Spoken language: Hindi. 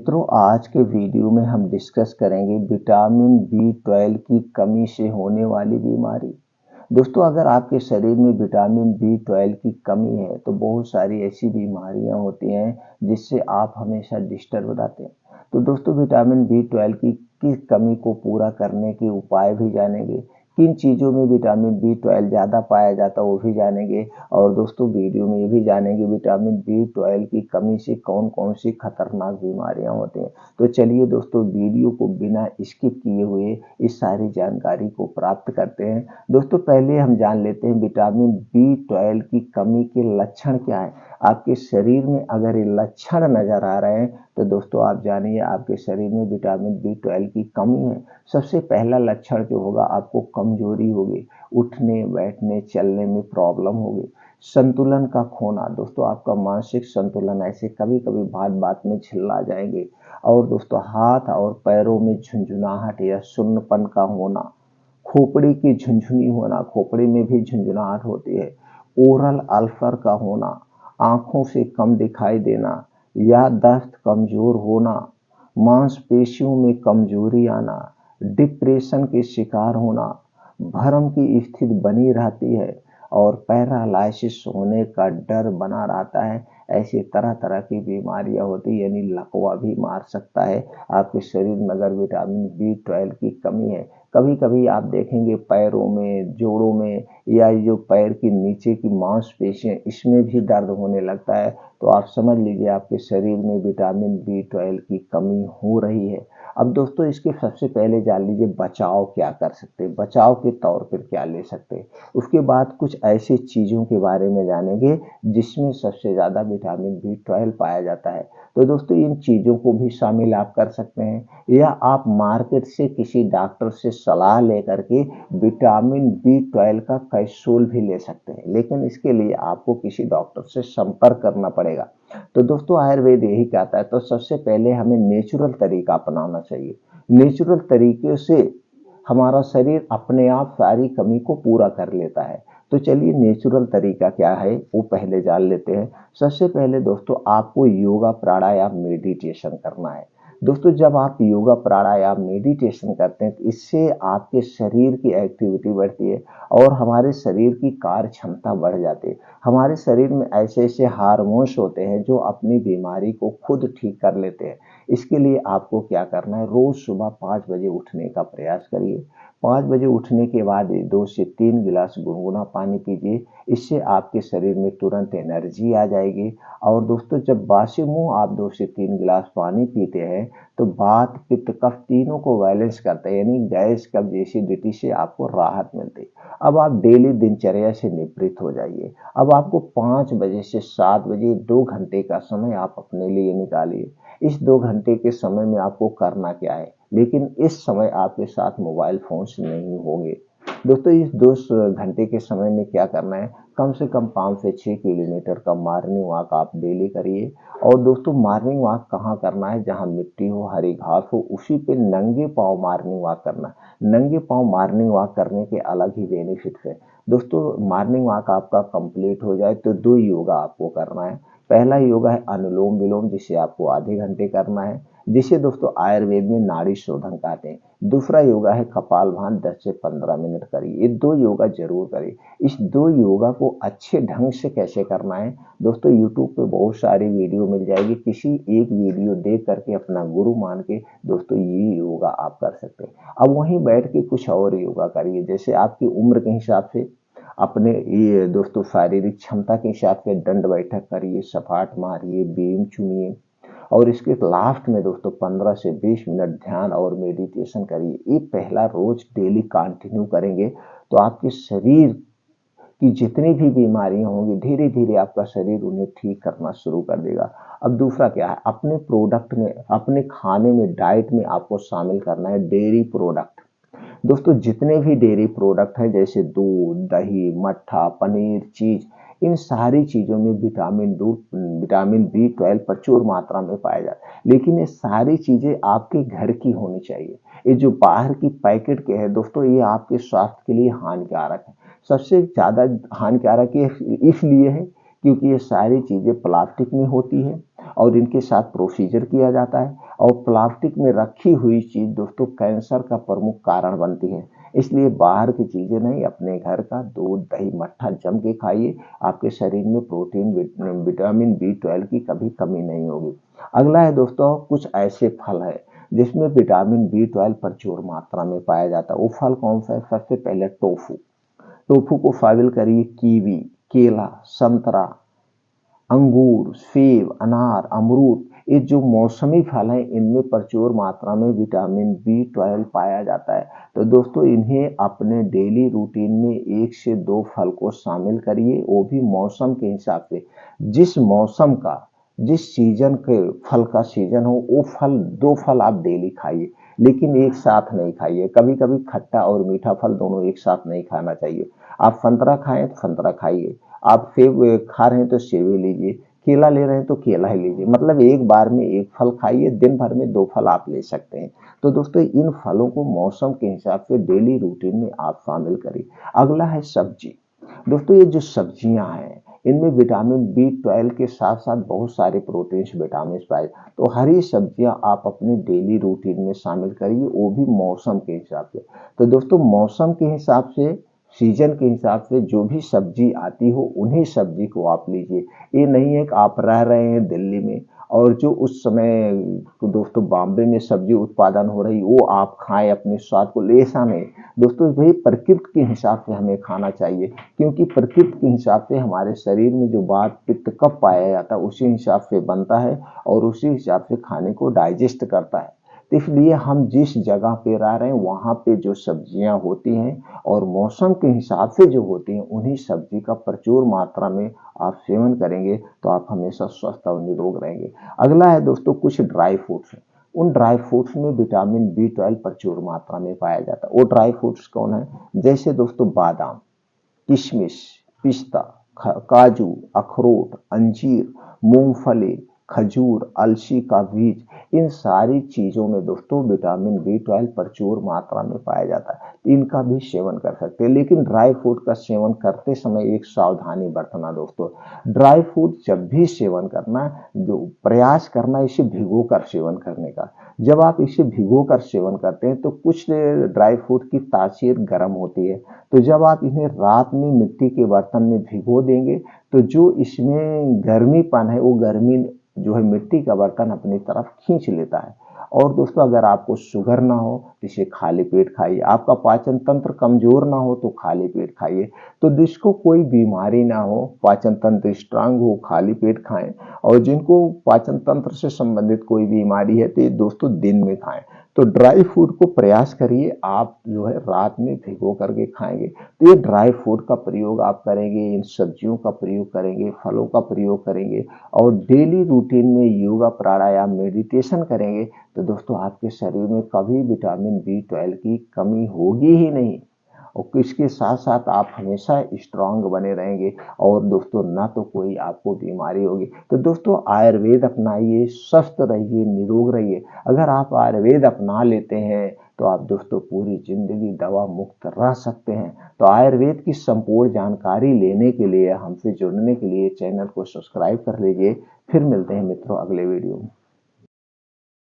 मित्रों, आज के वीडियो में हम डिस्कस करेंगे विटामिन बी 12 की कमी से होने वाली बीमारी। दोस्तों, अगर आपके शरीर में विटामिन बी 12 की कमी है तो बहुत सारी ऐसी बीमारियां होती हैं जिससे आप हमेशा डिस्टर्ब रहते हैं। तो दोस्तों, विटामिन बी 12 की किस कमी को पूरा करने के उपाय भी जानेंगे, किन चीज़ों में विटामिन बी 12 ज़्यादा पाया जाता है वो भी जानेंगे। और दोस्तों, वीडियो में ये भी जानेंगे विटामिन बी 12 की कमी से कौन कौन सी खतरनाक बीमारियां होती हैं। तो चलिए दोस्तों, वीडियो को बिना स्किप किए हुए इस सारी जानकारी को प्राप्त करते हैं। दोस्तों, पहले हम जान लेते हैं विटामिन बी 12 की कमी के लक्षण क्या है। आपके शरीर में अगर ये लक्षण नजर आ रहे हैं तो दोस्तों आप जानिए आपके शरीर में विटामिन बी 12 की कमी है। सबसे पहला लक्षण जो होगा, आपको कमजोरी होगी, उठने बैठने चलने में प्रॉब्लम होगी, संतुलन का खोना। दोस्तों, आपका मानसिक संतुलन ऐसे कभी कभी बात बात में छिल्ला जाएंगे। और दोस्तों, हाथ और पैरों में झुंझुनाहट या सुन्नपन का होना, खोपड़ी की झुंझुनी होना, खोपड़ी में भी झुंझुनाहट होती है, ओरल अल्सर का होना, आंखों से कम दिखाई देना, याददाश्त कमजोर होना, मांसपेशियों में कमजोरी आना, डिप्रेशन के शिकार होना, भरम की स्थिति बनी रहती है और पैरालिसिस होने का डर बना रहता है। ऐसी तरह तरह की बीमारियां होती, यानी लकवा भी मार सकता है आपके शरीर में अगर विटामिन बी 12 की कमी है। कभी कभी आप देखेंगे पैरों में, जोड़ों में, या जो पैर की नीचे की मांसपेशियां, इसमें भी दर्द होने लगता है। तो आप समझ लीजिए आपके शरीर में विटामिन बी 12 की कमी हो रही है। अब दोस्तों, इसके सबसे पहले जान लीजिए बचाव क्या कर सकते हैं, बचाव के तौर पर क्या ले सकते हैं। उसके बाद कुछ ऐसी चीज़ों के बारे में जानेंगे जिसमें सबसे ज़्यादा विटामिन बी 12 पाया जाता है। तो दोस्तों, इन चीज़ों को भी शामिल आप कर सकते हैं, या आप मार्केट से किसी डॉक्टर से सलाह लेकर के विटामिन बी 12 का कैप्सूल भी ले सकते हैं, लेकिन इसके लिए आपको किसी डॉक्टर से संपर्क करना पड़ेगा। तो दोस्तों, आयुर्वेद यही कहता है, तो सबसे पहले हमें नेचुरल तरीका अपनाना चाहिए। नेचुरल तरीके से हमारा शरीर अपने आप सारी कमी को पूरा कर लेता है। तो चलिए, नेचुरल तरीका क्या है वो पहले जान लेते हैं। सबसे पहले दोस्तों, आपको योगा प्राणायाम मेडिटेशन करना है। दोस्तों, जब आप योगा प्राणायाम मेडिटेशन करते हैं तो इससे आपके शरीर की एक्टिविटी बढ़ती है और हमारे शरीर की कार्य क्षमता बढ़ जाती है। हमारे शरीर में ऐसे ऐसे हार्मोन्स होते हैं जो अपनी बीमारी को खुद ठीक कर लेते हैं। इसके लिए आपको क्या करना है, रोज सुबह 5 बजे उठने का प्रयास करिए। 5 बजे उठने के बाद 2 से 3 गिलास गुनगुना पानी पीजिए। इससे आपके शरीर में तुरंत एनर्जी आ जाएगी। और दोस्तों, जब बासी मुंह आप 2 से 3 गिलास पानी पीते हैं तो वात पित्त कफ तीनों को बैलेंस करते हैं, यानी गैस कब्ज एसिडिटी से आपको राहत मिलती है। अब आप डेली दिनचर्या से निवृत्त हो जाइए। अब आपको 5 बजे से 7 बजे 2 घंटे का समय आप अपने लिए निकालिए। इस 2 घंटे के समय में आपको करना क्या है, लेकिन इस समय आपके साथ मोबाइल फोन्स नहीं होंगे। दोस्तों, इस 2 घंटे के समय में क्या करना है, कम से कम 5 से 6 किलोमीटर का मॉर्निंग वॉक आप डेली करिए। और दोस्तों, मॉर्निंग वॉक कहाँ करना है, जहाँ मिट्टी हो, हरी घास हो, उसी पे नंगे पाँव मॉर्निंग वॉक करना है। नंगे पाँव मॉर्निंग वॉक करने के अलग ही बेनिफिट्स है। दोस्तों, मॉर्निंग वॉक आपका कंप्लीट हो जाए तो 2 योगा आपको करना है। पहला योगा है अनुलोम विलोम, जिसे आपको आधे घंटे करना है, जिसे दोस्तों आयुर्वेद में नाड़ी शोधन कहते हैं। दूसरा योगा है कपालभाति, 10 से 15 मिनट करिए। ये 2 योगा जरूर करिए। इस 2 योगा को अच्छे ढंग से कैसे करना है, दोस्तों यूट्यूब पे बहुत सारी वीडियो मिल जाएगी। किसी एक वीडियो देख करके अपना गुरु मान के दोस्तों ये योगा आप कर सकते हैं। अब वहीं बैठ के कुछ और योगा करिए, जैसे आपकी उम्र के हिसाब से, अपने ये दोस्तों शारीरिक क्षमता के हिसाब से दंड बैठक करिए, सपाट मारिए, बीम चुनिए। और इसके लास्ट में दोस्तों 15 से 20 मिनट ध्यान और मेडिटेशन करिए। ये पहला रोज डेली कंटिन्यू करेंगे तो आपके शरीर की जितनी भी बीमारियां होंगी धीरे धीरे आपका शरीर उन्हें ठीक करना शुरू कर देगा। अब दूसरा क्या है, अपने प्रोडक्ट में, अपने खाने में, डाइट में आपको शामिल करना है डेयरी प्रोडक्ट। दोस्तों, जितने भी डेयरी प्रोडक्ट हैं जैसे दूध, दही, मट्ठा, पनीर, चीज, इन सारी चीजों में विटामिन बी 12 प्रचुर मात्रा में पाया जाता है। लेकिन ये सारी चीजें आपके घर की होनी चाहिए। ये जो बाहर की पैकेट के हैं दोस्तों, ये आपके स्वास्थ्य के लिए हानिकारक है। सबसे ज्यादा हानिकारक ये इसलिए है क्योंकि ये सारी चीजें प्लास्टिक में होती है और इनके साथ प्रोसीजर किया जाता है। और प्लास्टिक में रखी हुई चीज दोस्तों कैंसर का प्रमुख कारण बनती है। इसलिए बाहर की चीजें नहीं, अपने घर का दूध दही मट्ठा जम के खाइए। आपके शरीर में प्रोटीन विटामिन B12 की कभी कमी नहीं होगी। अगला है दोस्तों, कुछ ऐसे फल है जिसमें विटामिन B12 प्रचुर मात्रा में पाया जाता है। वो फल कौन सा है? सबसे पहले टोफू। टोफू को शामिल करिए कीवी, केला, संतरा, अंगूर, सेब, अनार, अमरूद। ये जो मौसमी फल हैं इनमें प्रचुर मात्रा में विटामिन B12 पाया जाता है। तो दोस्तों इन्हें अपने डेली रूटीन में 1 से 2 फल को शामिल करिए, वो भी मौसम के हिसाब से। जिस मौसम का, जिस सीजन के फल का सीजन हो वो फल, 2 फल आप डेली खाइए, लेकिन एक साथ नहीं खाइए। कभी कभी खट्टा और मीठा फल दोनों एक साथ नहीं खाना चाहिए। आप संतरा खाएं तो संतरा खाइए, आप सेब खा रहे हैं तो सेब ही लीजिए, केला ले रहे हैं तो केला ही लीजिए। मतलब एक बार में एक फल खाइए, दिन भर में 2 फल आप ले सकते हैं। तो दोस्तों इन फलों को मौसम के हिसाब से डेली रूटीन में आप शामिल करिए। अगला है सब्जी। दोस्तों ये जो सब्जियां हैं इनमें विटामिन B12 के साथ साथ बहुत सारे प्रोटीन्स विटामिन पाए। तो हरी सब्जियां आप अपने डेली रूटीन में शामिल करिए, वो भी मौसम के हिसाब से। तो दोस्तों मौसम के हिसाब से, सीजन के हिसाब से जो भी सब्जी आती हो उन्हीं सब्जी को आप लीजिए। ये नहीं है कि आप रह रहे हैं दिल्ली में और जो उस समय दोस्तों बॉम्बे में सब्जी उत्पादन हो रही वो आप खाएं अपने स्वाद को, ऐसा नहीं। दोस्तों भाई प्रकृति के हिसाब से हमें खाना चाहिए, क्योंकि प्रकृति के हिसाब से हमारे शरीर में जो वात पित्त कब पाया जाता है उसी हिसाब से बनता है और उसी हिसाब से खाने को डाइजेस्ट करता है। तो इसलिए हम जिस जगह पे रह रहे हैं वहाँ पे जो सब्जियां होती हैं और मौसम के हिसाब से जो होती हैं उन्हीं सब्जी का प्रचुर मात्रा में आप सेवन करेंगे तो आप हमेशा स्वस्थ और निरोग रहेंगे। अगला है दोस्तों कुछ ड्राई फ्रूट्स हैं। उन ड्राई फ्रूट्स में विटामिन B12 प्रचुर मात्रा में पाया जाता है। वो ड्राई फ्रूट्स कौन है? जैसे दोस्तों बादाम, किशमिश, पिस्ता, काजू, अखरोट, अंजीर, मूंगफली, खजूर, अलसी का बीज। इन सारी चीजों में दोस्तों विटामिन B12 प्रचुर मात्रा में पाया जाता है। इनका भी सेवन कर सकते हैं, लेकिन ड्राई फ्रूट का सेवन करते समय एक सावधानी बरतना दोस्तों। ड्राई फ्रूट जब भी सेवन करना, जो प्रयास करना इसे भिगो कर सेवन करने का। जब आप इसे भिगो कर सेवन करते हैं तो कुछ ड्राई फ्रूट की तासीर गर्म होती है, तो जब आप इन्हें रात में मिट्टी के बर्तन में भिगो देंगे तो जो इसमें गर्मीपन है वो गर्मी जो है मिट्टी का बर्तन अपनी तरफ खींच लेता है। और दोस्तों अगर आपको शुगर ना हो तो इसे खाली पेट खाइए। आपका पाचन तंत्र कमजोर ना हो तो खाली पेट खाइए। तो जिसको कोई बीमारी ना हो, पाचन तंत्र स्ट्रांग हो, खाली पेट खाएं। और जिनको पाचन तंत्र से संबंधित कोई बीमारी है तो ये दोस्तों दिन में खाएं। तो ड्राई फ्रूट को प्रयास करिए आप जो है रात में भिगो करके खाएंगे तो ये ड्राई फ्रूट का प्रयोग आप करेंगे, इन सब्जियों का प्रयोग करेंगे, फलों का प्रयोग करेंगे और डेली रूटीन में योगा प्राणायाम मेडिटेशन करेंगे तो दोस्तों आपके शरीर में कभी विटामिन B12 की कमी होगी ही नहीं। और इसके साथ साथ आप हमेशा स्ट्रांग बने रहेंगे और दोस्तों ना तो कोई आपको बीमारी होगी। तो दोस्तों आयुर्वेद अपनाइए, स्वस्थ रहिए, निरोग रहिए। अगर आप आयुर्वेद अपना लेते हैं तो आप दोस्तों पूरी जिंदगी दवा मुक्त रह सकते हैं। तो आयुर्वेद की संपूर्ण जानकारी लेने के लिए, हमसे जुड़ने के लिए चैनल को सब्सक्राइब कर लीजिए। फिर मिलते हैं मित्रों अगले वीडियो में।